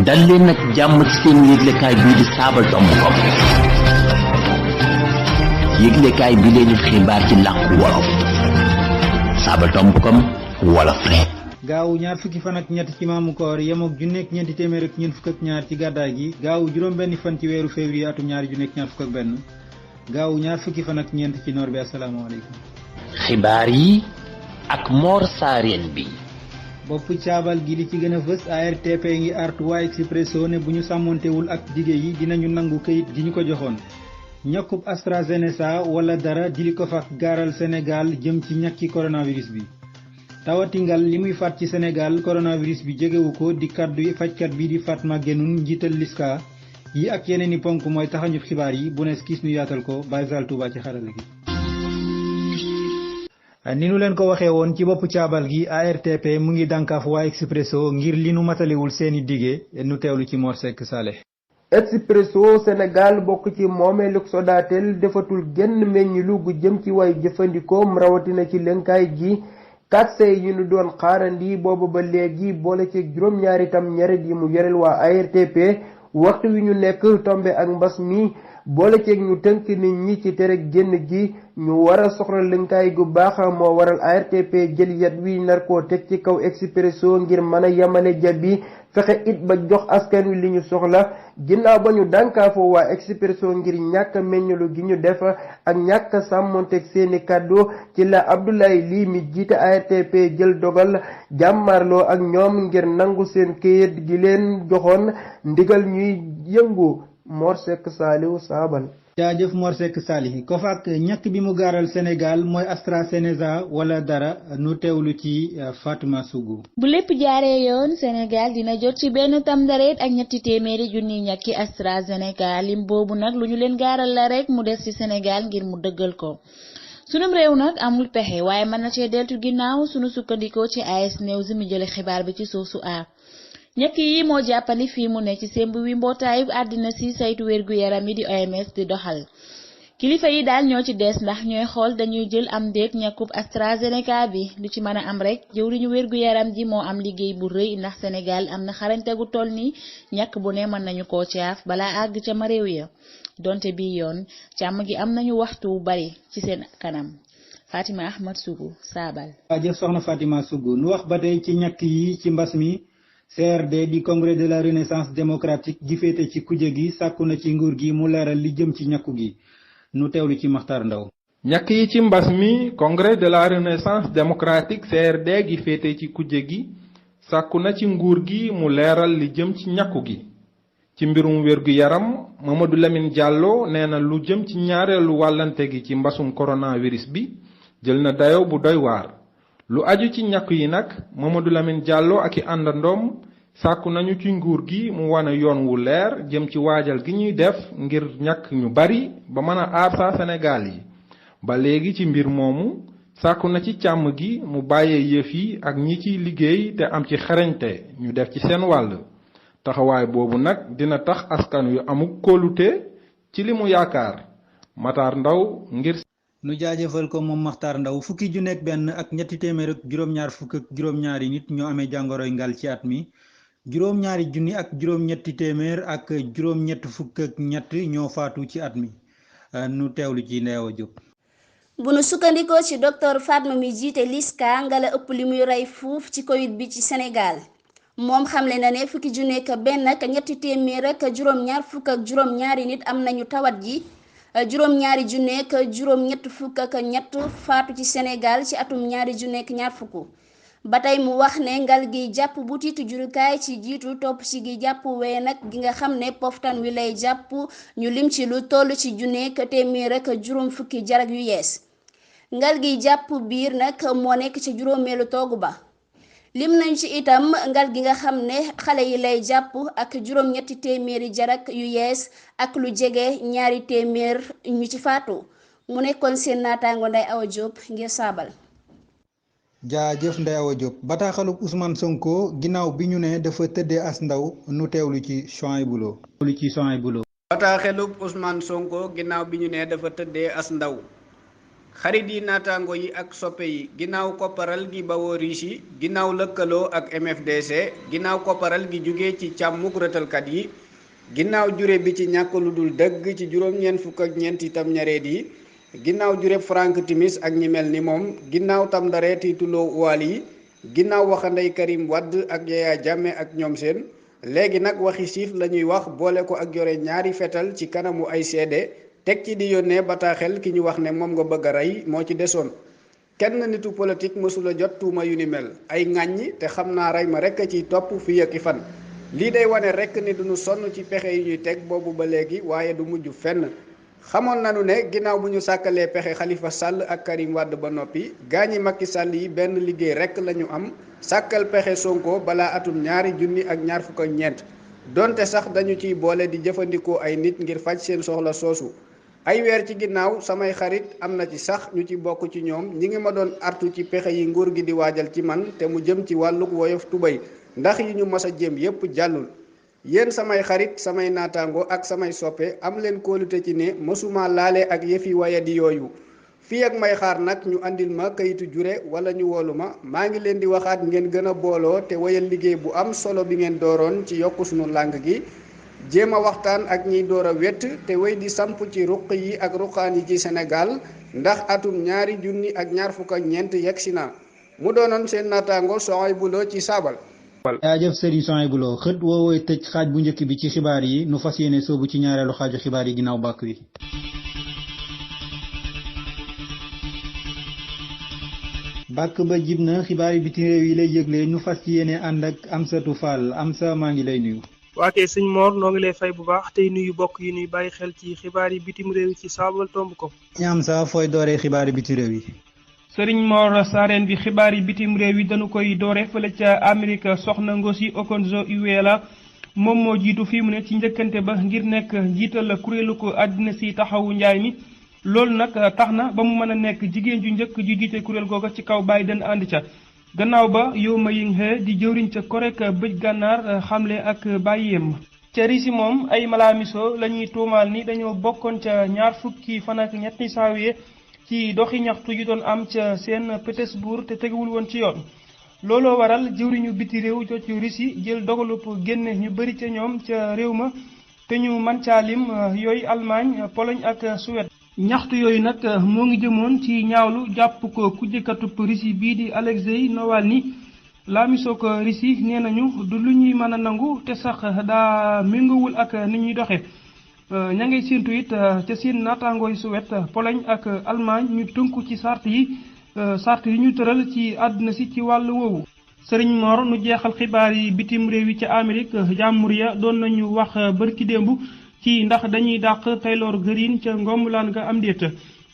dal leen nag jàmm ci seen yëglekaay bii di saabal.com yëglekaay bi leen xibaar ci làkku wolof saabal.com wolof rek. gaawu ñaar fukki fan ak ñett ci maamu koor yemook junneek ñeenti téeméer ak ñeent fukk ak ñaar ci gàddaay gi gaawu juróom benn fan ci weeru février atum ñaari junneek ñaar fukk ak benn gaawu ñaar fukki fan ak ñeent ci noor bi. asalaamaaleykum. xibaar yi ak Mor Saareen bi. bopp caabal gi li ci gën a fës ARTP ngi artu waa Expresso ne bu ñu sàmmontewul ak dige yi dinañu nangu këyit gi ñu ko joxoon. ñàkkub AstraZeneca wala dara di li ko fa gaaral Sénégal jëm ci ñàkki coronavirus bi. tawatingal li muy faat ci Sénégal coronavirus bi jegewu ko di kaddu fajkat bi di Fatma Guenoune njiital Liska yi ak yeneen i ponk mooy taxañu xibaar yi bu nees kiis nu yaatal ko Baye Zal Touba ci xarala gi. ni nu leen ko waxee woon ci boppu caabal gi ARTP mu ngi dànkaaf waa Expresso ngir li nu matalewul seeni dige nu teewlu ci Mor Seck Saleh. Expresso Sénégal bokk ci moomeelu Sodatel defatul genn meññilu gu jëm ci way jëfandikoom rawatina ci lënkaay gi 4C yi ñu doon xaarandi boobu ba léegi boole ci juróom-ñaari tam ñaret yi mu yoreel waa ARTP waxtu wi ñu nekk tombe ak mbas mi boole ceeg ñu tënk nit ñi ci tere génn gi ñu war a soxla lënkaay gu baax moo waral ARTP jël yat wi nar koo teg ci kaw Expresso ngir mën a yamale jab bi fexe it ba jox askan wi li ñu soxla ginnaaw ba ñu dànkaafoo waa Expresso ngir ñàkk meññalu gi ñu def ak ñàkk sàmmonteeg seeni kàddu ci la Abdoulaye Ly mi jiite ARTP jël dogal jàmmarloo ak ñoom ngir nangu seen këyit gi leen joxoon ndigal ñuy yëngu. Mor Seck Saliou Saabal. jaajëf Mor Seck Saliou ko fak ñàkk bi mu gaaral Sénégal mooy AstraZeneca wala dara nu teewlu ci Fatma Sougou. bu lépp jaaree yoon Sénégal dina jot ci benn tamdareet ak ñetti téeméeri junni ñàkki AstraZeneca lim boobu nag lu ñu leen gaaral la rek mu des ci Sénégal ngir mu dëggal ko. sunum réew nag amul pexe waaye mën na cee deltu ginnaaw sunu sukkandikoo ci AS News mi jële xibaar bi ci source A. ñàkk yi moo jàppandi fii mu ne ci semb wi mbootaayu àddina si saytu wérgu yaram yi di OMS di doxal kilifa yi daal ñoo ci des ndax ñooy xool dañuy jël am déet ñàkkub AstraZeneca bi lu ci mën a am rek jëwriñu wérgu yaram ji moo am liggéey bu rëy ndax Sénégal am na xarañte gu toll nii ñàkk bu ne mën nañu koo caaf balaa àgg ca ma réew ya donte bii yoon càmm gi am nañu waxtu wu bari ci seen kanam. Fatima Ahmad Sougou Saabal. jëf soxna Fatima Sougou nu wax ba tey ci ñàkk yi ci mbas mi. CRD di congrès de la renaissance démocratique gi féete ci kuje gi sàkku na ci nguur gi mu leeral li jëm ci ñàkku gi nu teewlu ci Maxtar Ndaw. ñàkk yi ci mbas mi congrès de la renaissance démocratique CRD gi féete ci kuje gi sàkku na ci nguur gi mu leeral li jëm ci ñàkku gi ci mbirum wérgu yaram Mamadou Lamine Diallo nee na lu jëm ci ñaareelu wàllante gi ci mbasum coronavirus bi jël na dayo bu doy waar. lu aju ci ñàkk yi nag Mamadou Lamine Diallo ak i àndandoom sàkku nañu ci nguur gi mu wane yoon wu leer jëm ci waajal gi ñuy def ngir ñàkk ñu bari ba mën a aar saa Sénégal yi ba léegi ci mbir moomu sàkku na ci càmm gi mu bàyyee yëf yi ak ñi ciy liggéey te am ci xarañte ñu def ci seen wàll taxawaay boobu nag dina tax askan yu amuk kóolute ci li mu yaakaar Matar Ndaw ngir nu jaajëfal ko moom Maxtaar Ndaw fukki ju nekk benn ak ñetti téeméer ak juróom-ñaar fukk ak juróom-ñaari nit ñoo amee jàngoroy ngal ci at mi juróom-ñaari junni ak juróom-ñetti téeméer ak juróom-ñett fukk ak ñett ñoo faatu ci at mi nu teewlu ci Ndeewa Jóob. bu nu sukkandikoo ci docteur Fatma mi jiite Liska ngala ëpp li muy rey fuuf ci Covid bi ci Sénégal moom xamle na ne fukki ju nekk benn ak ñetti téeméer ak juróom-ñaar fukk ak juróom-ñaari nit am nañu tawat ji. juróom-ñaari ju nekk juróom-ñett fukk ak ñett faatu ci Sénégal ci atum ñaari ju nekk ñaar fukk ba tey mu wax ne ngal gi jàpp butitu jurukaay ci jiitu topp ci gi jàpp wee nag gi nga xam ne poftan wi lay jàpp ñu lim ci lu toll ci ju nekk téeméer ak juróom fukki jarag yu yees ngal gi jàpp biir nag moo nekk ci juróomeelu toogu ba lim nañ ci itam ngal gi nga xam ne xale yi lay jàpp ak juróom-ñetti téeméeri jarak yu yees ak lu jege ñaari téeméer ñu ci faatu mu nekkoon seen naataango Ndeye Awa Diop ngir Saabal. jaajëf Ndeye Awa Diop bataaxalub Ousmane Sonko ginnaaw bi ñu ne dafa tëddee as ndaw nu teewlu ci Souhaïbou Lo. bataaxalub Ousmane Sonko ginnaaw bi ñu ne dafa tëddee as ndaw xarit yi naataango yi ak soppe yi ginnaaw kopparal gi bawoo Russie ginnaaw lëkkaloo ak MFDC ginnaaw kopparal gi jóge ci càmmuk rëtalkat yi ginnaaw jure bi ci ñàkk lu dul dëgg ci juróom-ñeent fukk ak ñeenti tam ñareet yi ginnaaw jureb Frank Timis ak ñi mel ni moom ginnaaw tam ndareeti tuloo uwaal yi ginnaaw waxandey Karim Wade ak Yaya Jammeh ak ñoom seen léegi nag waxi siif la ñuy wax boole ko ak yore ñaari fetal ci kanamu ay seede teg ci di yónnee bataaxel ki ñu wax ne moom nga bëgg a rey moo ci desoon kenn nitu politique mësula jot tuuma yu ni mel ay ŋàññi te xam naa rey ma rekk a ciy topp fii ak i fan lii day wane rekk ni duñu sonn ci pexe yi ñuy teg boobu ba léegi waaye du mujj fenn xamoon nañu ne ginnaaw bu ñu sàkkalee pexe Khalifa Sall ak Karim Wade ba noppi gaañi Macky Sall yi benn liggéey rekk lañu am sàkkal pexe Sonko balaa atum 2024 donte sax dañu ciy boole di jëfandikoo ay nit ngir faj seen soxla soosu ay weer ci ginnaaw samay xarit am na ci sax ñu ci bokk ci ñoom ñi ngi ma doon artu ci pexe yi nguur gi di waajal ci man te mu jëm ci wàlluk woyof tubay ndax yi ñu mas a jëm yépp jàllul yéen samay xarit samay naataango ak samay soppe am leen kóolute ci ne mësuma laale ak yëfi wayadi yooyu fii ak may xaar nag ñu andil ma kayitu jure wala ñu woolu ma maa ngi leen di waxaat ngeen gën a booloo te wayal liggéey bu am solo bi ngeen dooroon ci yokku sunu làng gi jéem a waxtaan ak ñiy door a wett te wéy di samp ci ruq yi ak ruqaan yi ci Sénégal ndax atum 2024 yegsi na mu doonoon seen naataango Souhaïbou Lo ci Saabal. jaajëf Serigne Souhaïbou Lo xët woowee tëj xaaj bu njëkk bi ci xibaar yi nu fas yéene soobu ci ñaareelu xaaju xibaar yi ginnaaw bàkk wi. bàkk ba jib na xibaar yi bitim réew yi lay yëgle nu fas yéene ànd ak Amsatou Fall Amsa maa ngi lay nuyu. waa kay sëñ Mor noo ngi lay fay bu baax tey nuyu bokk yi nuy bàyyi xel ci xibaar yi bitim réew yi ci Saabal tomb ko. Amsa fooy dooree xibaar yi bitim réew yi. sëriñ Mor Sareen bi xibaar yi bitim réew yi dañu koy doore fële ca Amérique soxna Ngozi Okonjo-Iweala moom moo jiitu fii mu ne ci njëkkante ba ngir nekk jiital kuréelu ko àddina si taxawu njaay mi loolu nag tax na ba mu mën a nekk jigéen ju njëkk ju jiite kuréel googa ci kaw Biden ànd ca gannaaw ba Yeo Ma-ying-he di jëwriñ ca Korek bëj gànnaar xamle ak bàyyeem ca Risi moom ay malaamiso la ñuy tuumaal ni dañoo bokkoon ca ñaar fukki fan ak ñetti saawiye ci doxi ñaxtu yu doon am ca seen Pétersbourg te tegewul woon ci yoon looloo waral jëwriñu biti réew jooju Russie jël dogalub génne ñu bëri ca ñoom ca réew ma te ñu man caa lim yooyu Allemagne Pologne ak Suède ñaxtu yooyu nag moo ngi jëmoon ci ñaawlu jàpp ko kujjekatub Russie bii di Alexei Navalny laamisoo ko Russie nee nañu du lu ñuy mën a nangu te sax daa méngawul ak ni ñuy doxe ña ngay séentu it ca seen naataangooy Suède Pologne ak Allemagne ñu tënku ci sart yi ñu tëral ci àdduna si ci wàllu woowu. Sëriñ Mor nu jeexal xibaar yi bitim réew yi ca Amérique jàmbur doon nañu wax bërki démb ci ndax dañuy dàq Taylor Greene ca ngombulaan nga am déet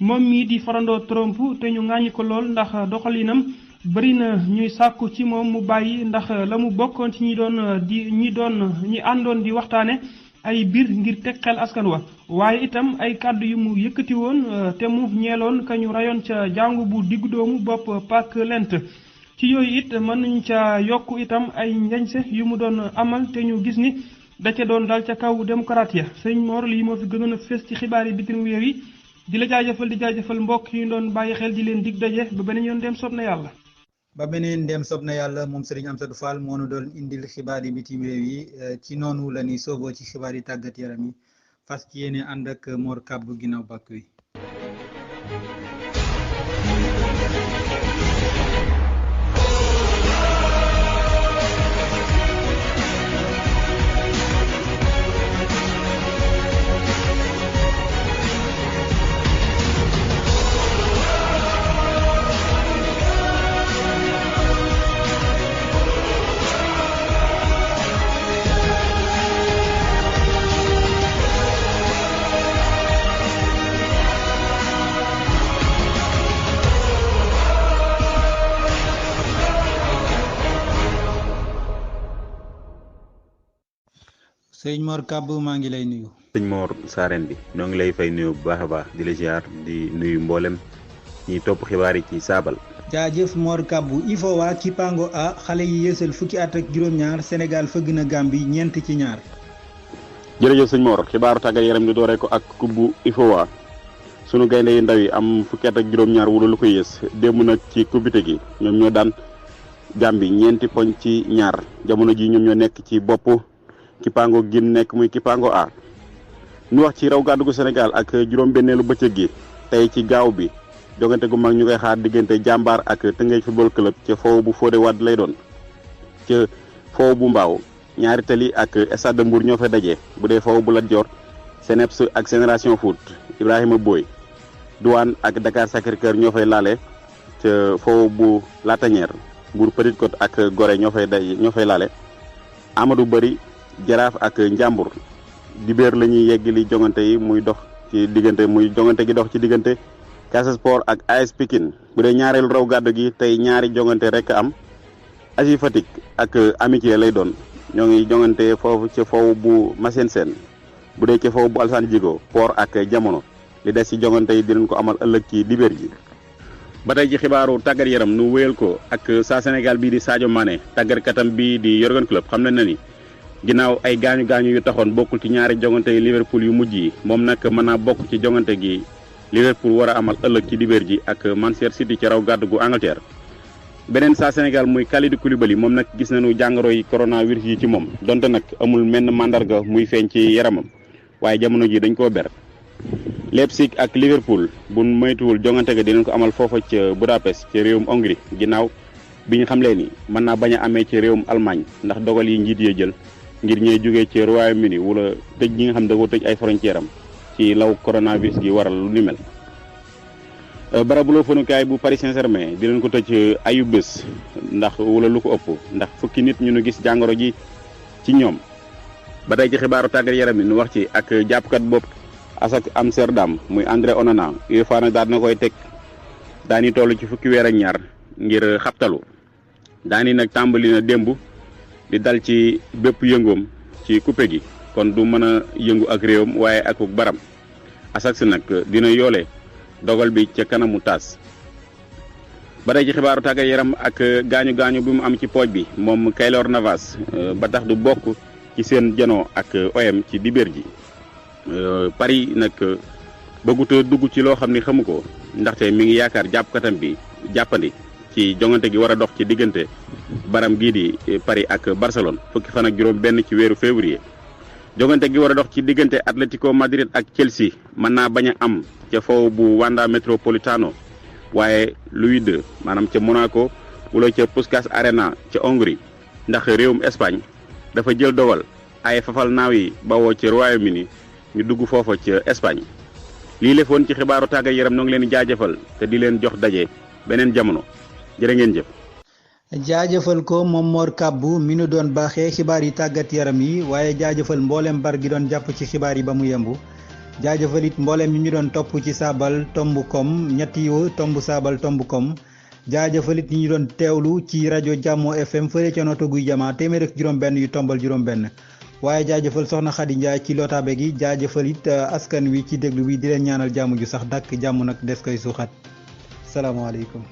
moom mii di farandoo Trump te ñu ŋàññi ko lool ndax doxalinam bëri na ñuy sàkku ci moom mu bàyyi ndax la mu bokkoon ci ñi àndoon di waxtaane ay biir ngir teg xel askan wa waaye itam ay kàddu yu mu yëkkati woon te mu ñeeloon ka ñu rayoon ca jàngu bu diggu doomu bopp Park Lent ci yooyu it mën nañu ca yokk itam ay njañse yu mu doon amal te ñu gis ni da ca doon dal ca kaw démocrate ya sëñ Mor lii moo fi gënoon a fees ci xibaar yi bitim réew yi di la jaajëfal mbokk yi doon bàyyi xel di leen dig daje ba beneen yoon dem soob na yàlla. ba beneen dem soob na yàlla moom Serigne Amsatou Fall moo nu doon indil xibaar yi bitim réew yi ci noonu la ni sooboo ci xibaar yi tàggat yaram yi fas ci yéene ànd ak Mor Kàbb ginnaaw bàkk wi. sëñ Mor Kàbb maa ngi lay nuyu. sëñ Mor Sareen bi ñoo ngi lay fay nuyu bu baax a baax di la ziar di nuyu mboolem ñiy topp xibaar yi ci Saabal. jaajëf Mor Kàbb IFOA Kipango A xale yi yeesal fukki at ak juróom-ñaar Sénégal fëgg na Gambie 4-2. jërëjëf sëñ Mor xibaaru tàggat yaram di dooree ko ak kubbu IFOA sunu gaynde yu ndaw yi am fukki at ak juróom-ñaar wala lu ko yées démb nag ci kubite gi ñoom ñoo daan Gambie 4 poñ ci 2 jamono ji ñoom ñoo nekk ci bopp kippaango gi nekk muy kippaango A. ñu wax ci raw gàddu gu Sénégal ak juróom-benneelu bëccëg gi tey ci gaaw bi jogante gu mag ñu koy xaar diggante Jàmbaar ak Tëngéej football club ca foofu bu Fodé Wade lay doon ca foofu bu Mbaaw ñaari tali ak Stade de Mbour ñoo fay daje bu dee foofu bu Lat Dior Seneps ak Génération Foot Ibrahima Boy Douane ak Dakar Sacré-Cœur ñoo fay laale ca foofu bu Latanière Mbour Petite Côte ak Gorée ñoo fay laale Amadou Bari Jaraaf ak Njàmbur dibéer la ñuy yeggali jongante yi muy jongante gi dox ci diggante Casa Sport ak AS Pikine bu dee ñaareelu raw gàddu gi tey ñaari jongante rek am ASI Fatick ak Amitié lay doon ñoo ngi jongante foofu ca foofu bu Massène Sène bu dee ca foofu bu Alassane Djigo Port ak Jamono li des ci jongante yi dinañ ko amal ëllëg ci dibéer ji. ba tey ci xibaaru tàggat yaram nu wéyal ko ak saa Sénégal bii di Sadio Mané tàggatkatam bii di Jürgen Klopp xam na ni ginnaaw ay gaañu yu taxoon bokkul ci ñaari jongante yi Liverpool yu mujj yi moom nag mën naa bokk ci jongante gi Liverpool war a amal ëllëg ci dibéer ji ak Manchester City ci raw gàddu gu Angleterre. beneen saa Sénégal muy Kalidou Koulibaly moom nag gis nañu jàngoro yi coronavirus yi ci moom donte nag amul menn mandarga muy feeñ ci yaramam waaye jamono ji dañ koo ber. Leipzig ak Liverpool bu moytuwul jongante ga dinañ ko amal foofa ca Budapest ci réewum Hongrie ginnaaw bi ñu xamlee ni mën naa bañ a amee ci réewum Allemagne ndax dogal yi njiit yee jël ngir ñee jógee ci Royaume-Uni wala tëj ñi nga xam da ko tëj ay frontière am ci law coronavirus gi waral lu ni mel. barabu fanukaay bu Paris Saint-Germain dinañ ko tëj ayu bés ndax wala lu ko ëpp ndax fukki nit ñu nu gis jàngoro ji ci ñoom. ba tey ci xibaaru tàggat yaram yi nu wax ci ak jàppkat bopp Ajax Amsterdam muy André Onana UEFA nag daal na koy teg daani toll ci fukki weer ak ñaar ngir xabtalu daani nag tàmbali na démb di dal ci bépp yëngoom ci coupe gi kon du mën a yëngu ak réewam waaye ak baram Ajax nag dina yoole dogal bi ca kanamu taas. ba tey ci xibaaru tàggat yaram ak gaañu bi mu am ci pooj bi moom Keylor Navas ba tax du bokk ci seen janoo ak OM ci dibéer ji. Paris nag bëggut a dugg ci loo xam ni xamu ko ndaxte mi ngi yaakaar jàppkatam bi jàppandi ci jongante gi war a dox ci diggante baram gii di Paris ak Barcelone fukki fan ak juróom-benn ci weeru février. jongante gi war a dox ci diggante Atlético Madrid ak Chelsea mën naa bañ a am ca foofu bu Wanda Metropolitano waaye Louis II maanaam ca Monaco wala ca Puskás Arena ca Hongrie ndax réewum Espagne dafa jël dogal ay fafal naaw yi bawoo ci Royaume-Uni ñu dugg foofa ca Espagne. lii lefoon ci xibaaru tàggat yaram noo ngi leen di jaajëfal te di leen jox daje beneen jamono jërë ngeen jëf. jaajëfal ko moom Mor Kabbu mi nu doon baaxee xibaar yi tàggat yaram yi waaye jaajëfal mboolem bar gi doon jàpp ci xibaar yi ba mu yembu jaajëfal it mboolem ñi ñu doon topp ci saabal tomb com ñetti tomb saabal tomb com jaajëfal it ñi ñu doon teewlu ci rajo Jàmmo FM fële ca Notto Guy Jama téeméer ak juróom-benn yu tombal juróom-benn. waaye jaajëfal soxna Xadi Njaay ci lotaabe gi jaajëfal it askan wi ci déglu bi di leen ñaanal jàmm ju sax dàkk jàmm nag des koy suuxat salaamaaleykum